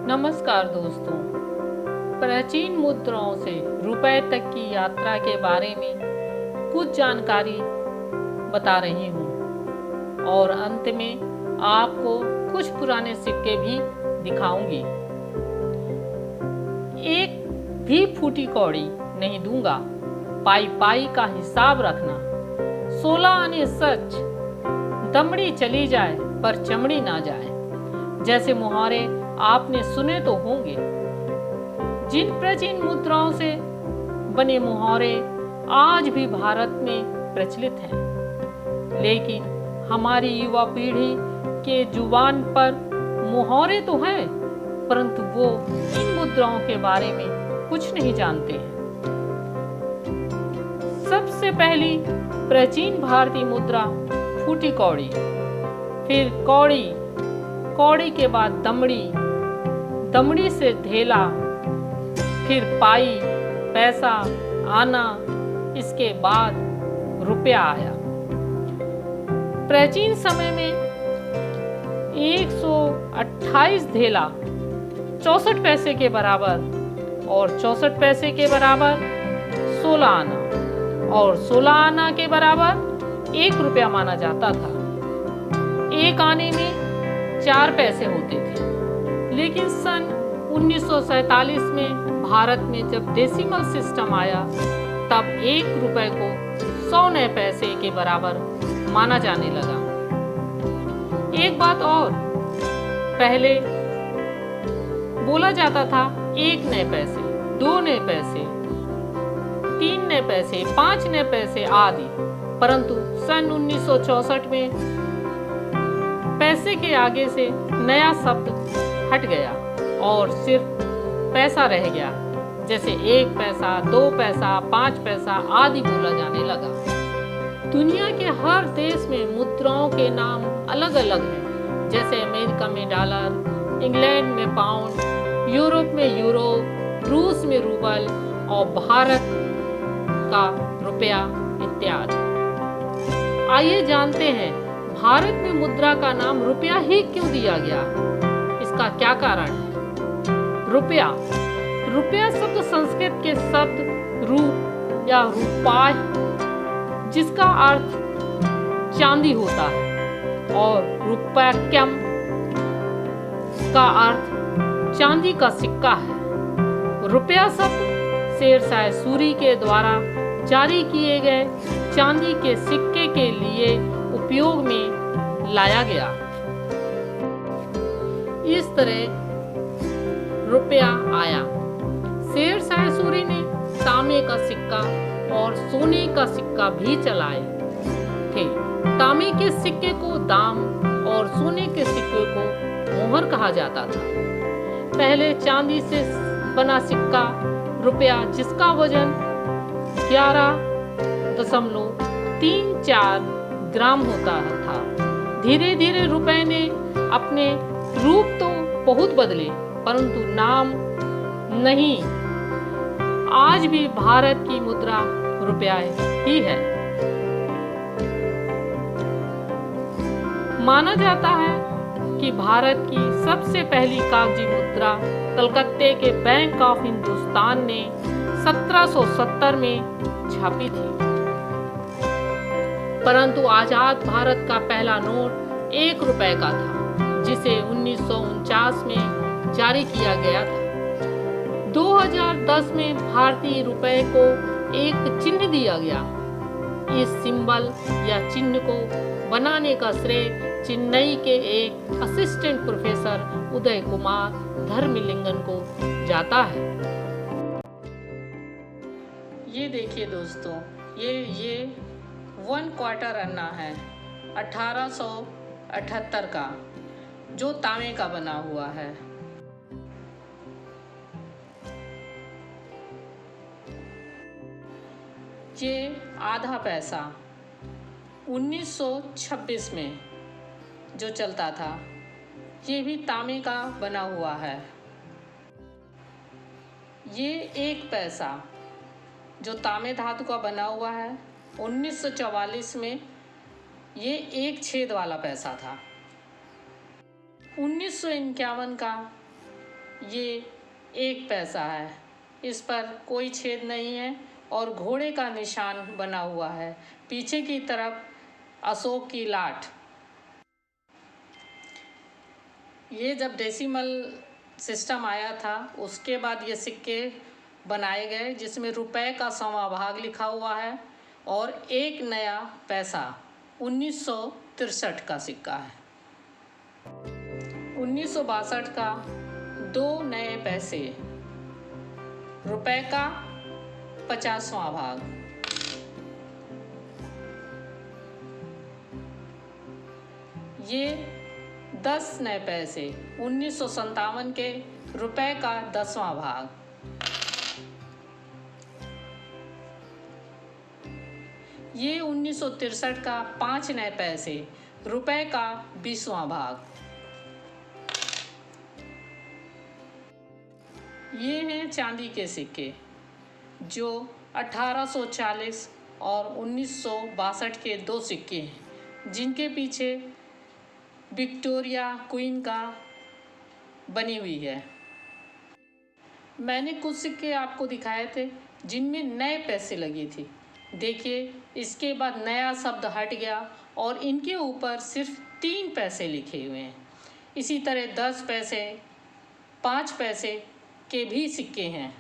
नमस्कार दोस्तों, प्राचीन मुद्राओं से रुपए तक की यात्रा के बारे में कुछ जानकारी बता रही हूँ और अंत में आपको कुछ पुराने सिक्के भी दिखाऊंगी। एक भी फूटी कौड़ी नहीं दूंगा, पाई पाई का हिसाब रखना। 16 आने सच, दमड़ी चली जाए पर चमड़ी ना जाए, जैसे मुहावरे आपने सुने तो होंगे। जिन प्राचीन मुद्राओं से बने मुहावरे आज भी भारत में प्रचलित हैं, लेकिन हमारी युवा पीढ़ी के जुबान पर मुहावरे तो हैं, परंतु वो इन मुद्राओं के बारे में कुछ नहीं जानते हैं। सबसे पहली प्राचीन भारतीय मुद्रा फूटी कौड़ी, फिर कौड़ी, कौड़ी के बाद दमड़ी, दमड़ी से धेला, फिर पाई, पैसा, आना, इसके बाद रुपया आया। प्राचीन समय में 128 धेला 64 पैसे के बराबर और 64 पैसे के बराबर 16 आना और 16 आना के बराबर 1 रुपया माना जाता था। एक आने में 4 पैसे होते थे, लेकिन सन 1947 में भारत में जब डेसिमल सिस्टम आया, तब 1 रुपए को 100 नए पैसे के बराबर माना जाने लगा। एक बात और, पहले बोला जाता था 1 नए पैसे, 2 नए पैसे, 3 नए पैसे, 5 नए पैसे आदि, परंतु सन 1964 में पैसे के आगे से नया शब्द हट गया और सिर्फ पैसा रह गया, जैसे 1 पैसा, 2 पैसा, 5 पैसा आदि बोला जाने लगा। दुनिया के हर देश में मुद्राओं के नाम अलग अलग हैं, जैसे अमेरिका में डॉलर, इंग्लैंड में पाउंड, यूरोप में यूरो, रूस में रूबल और भारत का रुपया इत्यादि। आइए जानते हैं भारत में मुद्रा का नाम रुपया ही क्यों दिया गया, इसका क्या कारण है। रुपया, रुपया शब्द संस्कृत के शब्द रूप या रूपाय, जिसका अर्थ चांदी होता है, और रुपयक्यम का अर्थ चांदी का सिक्का है। रुपया शब्द शेरशाह सूरी के द्वारा जारी किए गए चांदी के सिक्के के लिए उपयोग में लाया गया। इस तरह रुपया आया। शेरशाह सूरी ने तांबे का सिक्का और सोने का सिक्का भी चलाए थे। तांबे के सिक्के को दाम और सोने के सिक्के को मोहर कहा जाता था। पहले चांदी से बना सिक्का रुपया, जिसका वजन 11.34 ग्राम होता था। धीरे धीरे रुपए ने अपने रूप तो बहुत बदले, परंतु नाम नहीं। आज भी भारत की मुद्रा रुपया ही है। माना जाता है कि भारत की सबसे पहली कागजी मुद्रा कलकत्ते के बैंक ऑफ हिंदुस्तान ने 1770 में छापी थी, परंतु आजाद भारत का पहला नोट 1 रुपए का था, जिसे 1949 में जारी किया गया था। 2010 में भारतीय रुपए को एक चिन्ह दिया गया। इस सिंबल या चिन्ह को बनाने का श्रेय चेन्नई के एक असिस्टेंट प्रोफेसर उदय कुमार धर्मलिंगन को जाता है। ये देखिए दोस्तों, ये 1 क्वार्टर अन्ना है 1878 का, जो तांबे का बना हुआ है। ये आधा पैसा 1926 में जो चलता था, ये भी तांबे का बना हुआ है। ये 1 पैसा जो तांबे धातु का बना हुआ है, 1944 में ये 1 छेद वाला पैसा था। 1951 का ये 1 पैसा है। इस पर कोई छेद नहीं है और घोड़े का निशान बना हुआ है। पीछे की तरफ अशोक की लाठ। ये जब डेसिमल सिस्टम आया था उसके बाद ये सिक्के बनाए गए जिसमें रुपए का 100वां भाग लिखा हुआ है और एक नया पैसा 1963 का सिक्का है। 1962 का 2 नए पैसे, रुपए का 50वां भाग। ये 10 नए पैसे 1957 के रुपए का 10वां भाग। ये 1963 का 5 नए पैसे रुपए का 20वां भाग। ये हैं चांदी के सिक्के जो 1840 और 1962 के 2 सिक्के हैं जिनके पीछे विक्टोरिया क्वीन का बनी हुई है। मैंने कुछ सिक्के आपको दिखाए थे जिनमें नए पैसे लगी थी। देखिए इसके बाद नया शब्द हट गया और इनके ऊपर सिर्फ 3 पैसे लिखे हुए हैं। इसी तरह 10 पैसे, 5 पैसे के भी सिक्के हैं।